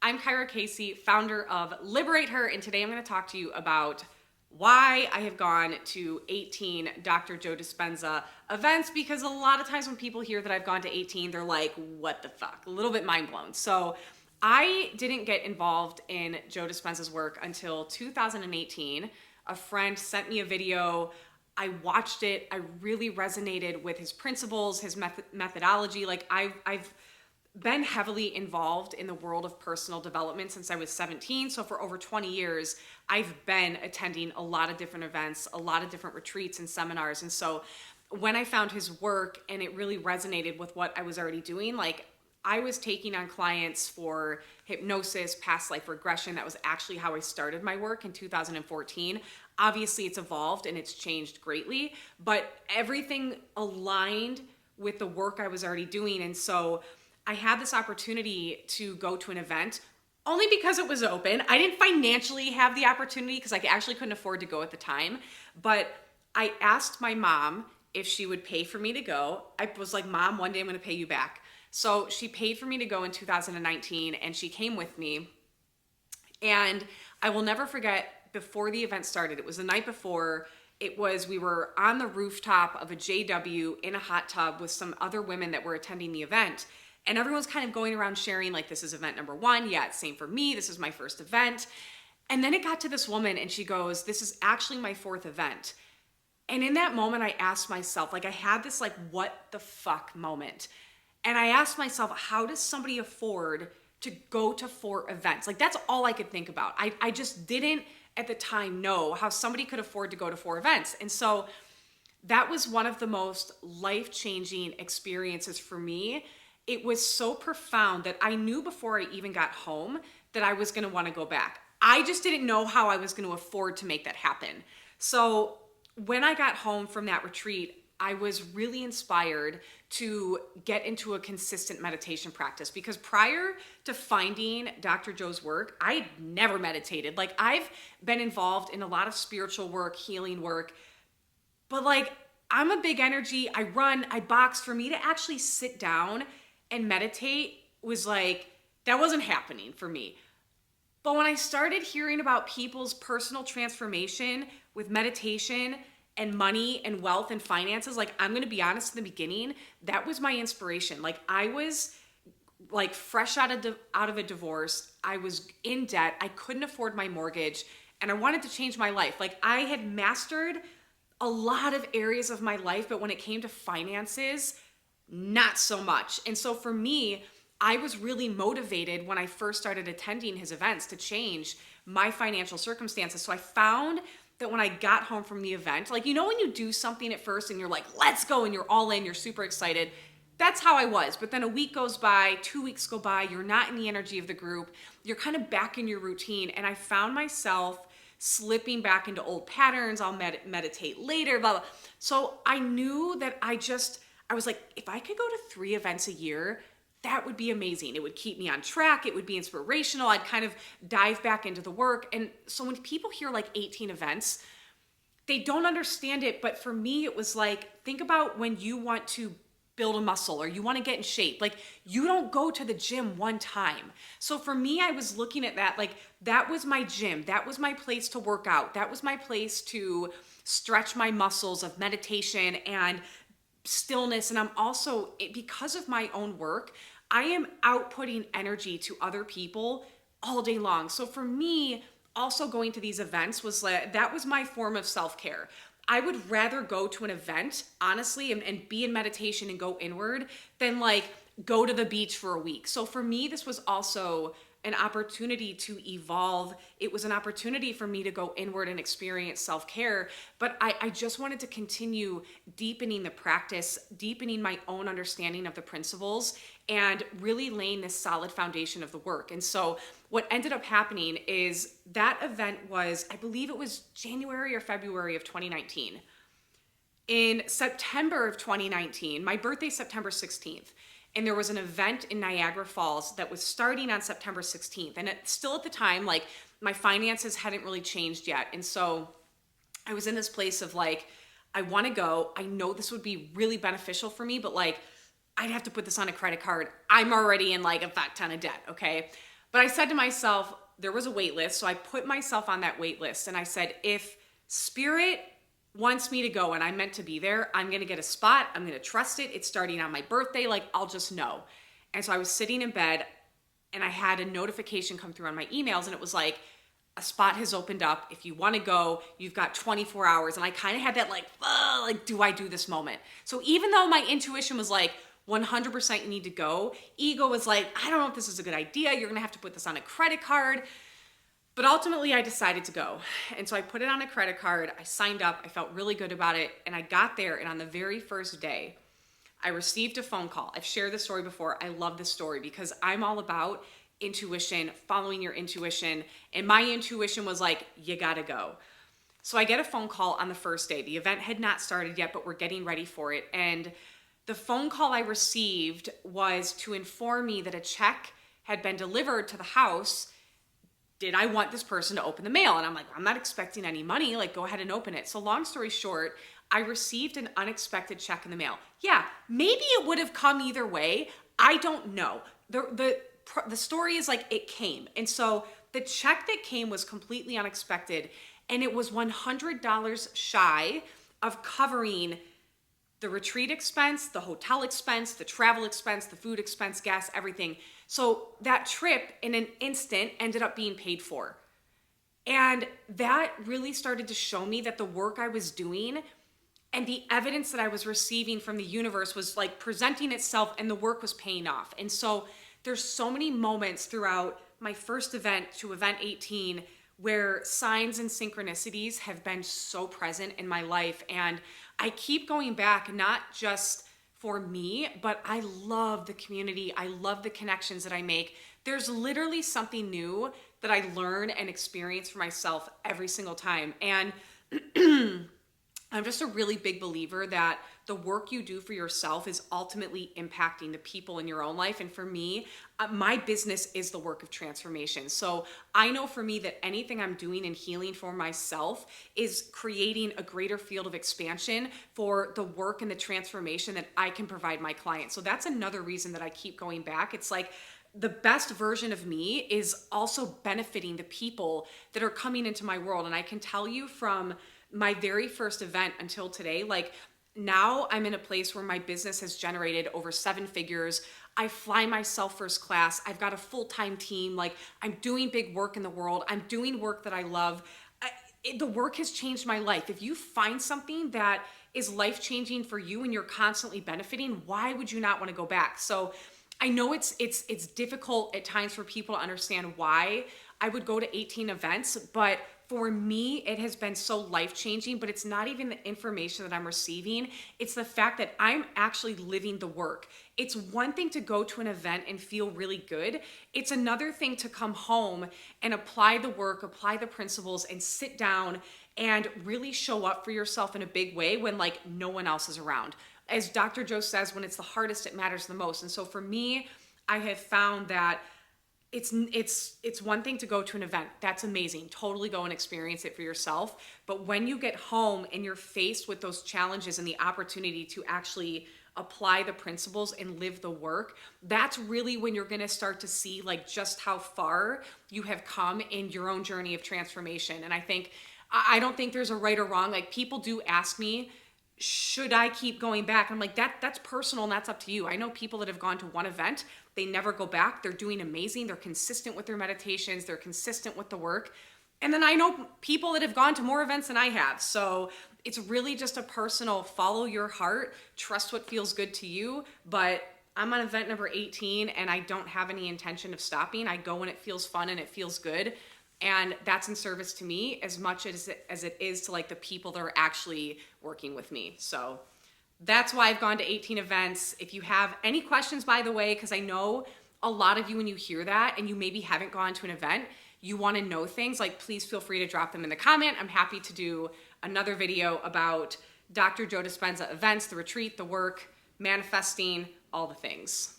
I'm Kyra Casey, founder of Liberate Her, and today I'm going to talk to you about why I have gone to 18 Dr. Joe Dispenza events, because a lot of times when people hear that I've gone to 18, they're like, what the fuck? A little bit mind blown. So I didn't get involved in Joe Dispenza's work until 2018. A friend sent me a video. I watched it. I really resonated with his principles, his methodology. Like I've been heavily involved in the world of personal development since I was 17. So for over 20 years, I've been attending a lot of different events, a lot of different retreats and seminars. And so when I found his work and it really resonated with what I was already doing, like I was taking on clients for hypnosis, past life regression. That was actually how I started my work in 2014. Obviously, it's evolved and it's changed greatly, but everything aligned with the work I was already doing. And so I had this opportunity to go to an event only because it was open. I didn't financially have the opportunity because I actually couldn't afford to go at the time, but I asked my mom if she would pay for me to go. I was like, Mom, one day I'm going to pay you back. So she paid for me to go in 2019 and she came with me. And I will never forget, before the event started, it was the night before, we were on the rooftop of a JW in a hot tub with some other women that were attending the event. And everyone's kind of going around sharing like, this is event number 1. Yeah, it's same for me. This is my first event. And then it got to this woman and she goes, this is actually my 4th event. And in that moment, I asked myself, like I had this like, what the fuck moment. And I asked myself, how does somebody afford to go to 4 events? Like that's all I could think about. I just didn't at the time know how somebody could afford to go to 4 events. And so that was one of the most life-changing experiences for me. It was so profound that I knew before I even got home that I was going to want to go back. I just didn't know how I was going to afford to make that happen. So when I got home from that retreat, I was really inspired to get into a consistent meditation practice, because prior to finding Dr. Joe's work, I never meditated. Like I've been involved in a lot of spiritual work, healing work, but like I'm a big energy. I run, I box. For me to actually sit down and meditate was like, that wasn't happening for me. But when I started hearing about people's personal transformation with meditation and money and wealth and finances, like I'm going to be honest, in the beginning, that was my inspiration. Like I was like fresh out of a divorce. I was in debt. I couldn't afford my mortgage and I wanted to change my life. Like I had mastered a lot of areas of my life, but when it came to finances, not so much. And so for me, I was really motivated when I first started attending his events to change my financial circumstances. So I found that when I got home from the event, like, you know, when you do something at first and you're like, let's go, and you're all in, you're super excited. That's how I was. But then a week goes by, 2 weeks go by, you're not in the energy of the group. You're kind of back in your routine. And I found myself slipping back into old patterns. I'll meditate later, blah, blah. So I knew that I was like, if I could go to 3 events a year, that would be amazing. It would keep me on track. It would be inspirational. I'd kind of dive back into the work. And so when people hear like 18 events, they don't understand it. But for me, it was like, think about when you want to build a muscle or you want to get in shape. Like you don't go to the gym one time. So for me, I was looking at that, like that was my gym. That was my place to work out. That was my place to stretch my muscles of meditation and stillness. And I'm also, because of my own work, I am outputting energy to other people all day long. So for me, also going to these events was like, that was my form of self-care. I would rather go to an event, honestly, and be in meditation and go inward than like go to the beach for a week. So for me, this was also an opportunity to evolve. It was an opportunity for me to go inward and experience self-care. But I just wanted to continue deepening the practice, deepening my own understanding of the principles, and really laying this solid foundation of the work. And so what ended up happening is that event was, I believe it was January or February of 2019. In September of 2019, my birthday's September 16th. And there was an event in Niagara Falls that was starting on September 16th. And still at the time, like my finances hadn't really changed yet. And so I was in this place of like, I want to go. I know this would be really beneficial for me, but like, I'd have to put this on a credit card. I'm already in like a fat ton of debt, okay? But I said to myself, there was a wait list. So I put myself on that wait list and I said, if Spirit wants me to go and I'm meant to be there, I'm going to get a spot. I'm going to trust it. It's starting on my birthday. Like, I'll just know. And so I was sitting in bed and I had a notification come through on my emails and it was like, a spot has opened up. If you want to go, you've got 24 hours. And I kind of had that like, do I do this moment? So even though my intuition was like, 100% you need to go, ego was like, I don't know if this is a good idea. You're going to have to put this on a credit card. But ultimately I decided to go. And so I put it on a credit card. I signed up. I felt really good about it. And I got there. And on the very first day, I received a phone call. I've shared this story before. I love this story because I'm all about intuition, following your intuition. And my intuition was like, you gotta go. So I get a phone call on the first day. The event had not started yet, but we're getting ready for it. And the phone call I received was to inform me that a check had been delivered to the house. Did I want this person to open the mail? And I'm like, I'm not expecting any money. Like, go ahead and open it. So long story short, I received an unexpected check in the mail. Yeah, maybe it would have come either way. I don't know. The story is like it came. And so the check that came was completely unexpected. And it was $100 shy of covering the retreat expense, the hotel expense, the travel expense, the food expense, gas, everything. So that trip in an instant ended up being paid for. And that really started to show me that the work I was doing and the evidence that I was receiving from the universe was like presenting itself and the work was paying off. And so there's so many moments throughout my first event to event 18 where signs and synchronicities have been so present in my life. And I keep going back, not just for me, but I love the community. I love the connections that I make. There's literally something new that I learn and experience for myself every single time. And I'm just a really big believer that the work you do for yourself is ultimately impacting the people in your own life. And for me, my business is the work of transformation. So I know for me that anything I'm doing in healing for myself is creating a greater field of expansion for the work and the transformation that I can provide my clients. So that's another reason that I keep going back. It's like the best version of me is also benefiting the people that are coming into my world. And I can tell you from my very first event until today, like now I'm in a place where my business has generated over 7 figures. I fly myself first class. I've got a full-time team. Like I'm doing big work in the world. I'm doing work that I love. The work has changed my life. If you find something that is life-changing for you and you're constantly benefiting, why would you not want to go back? So I know it's difficult at times for people to understand why I would go to 18 events, but for me, it has been so life-changing, but it's not even the information that I'm receiving. It's the fact that I'm actually living the work. It's one thing to go to an event and feel really good. It's another thing to come home and apply the work, apply the principles, and sit down and really show up for yourself in a big way when like no one else is around. As Dr. Joe says, when it's the hardest, it matters the most. And so for me, I have found that it's one thing to go to an event. That's amazing. Totally go and experience it for yourself. But when you get home and you're faced with those challenges and the opportunity to actually apply the principles and live the work, that's really when you're going to start to see like just how far you have come in your own journey of transformation. And I don't think there's a right or wrong. Like people do ask me, should I keep going back? I'm like, that's personal and that's up to you. I know people that have gone to one event, they never go back. They're doing amazing. They're consistent with their meditations. They're consistent with the work. And then I know people that have gone to more events than I have. So it's really just a personal follow your heart, trust what feels good to you. But I'm on event number 18 and I don't have any intention of stopping. I go when it feels fun and it feels good. And that's in service to me as much as it is to like the people that are actually working with me. So that's why I've gone to 18 events. If you have any questions, by the way, because I know a lot of you, when you hear that and you maybe haven't gone to an event, you want to know things, like please feel free to drop them in the comment. I'm happy to do another video about Dr. Joe Dispenza events, the retreat, the work, manifesting, all the things.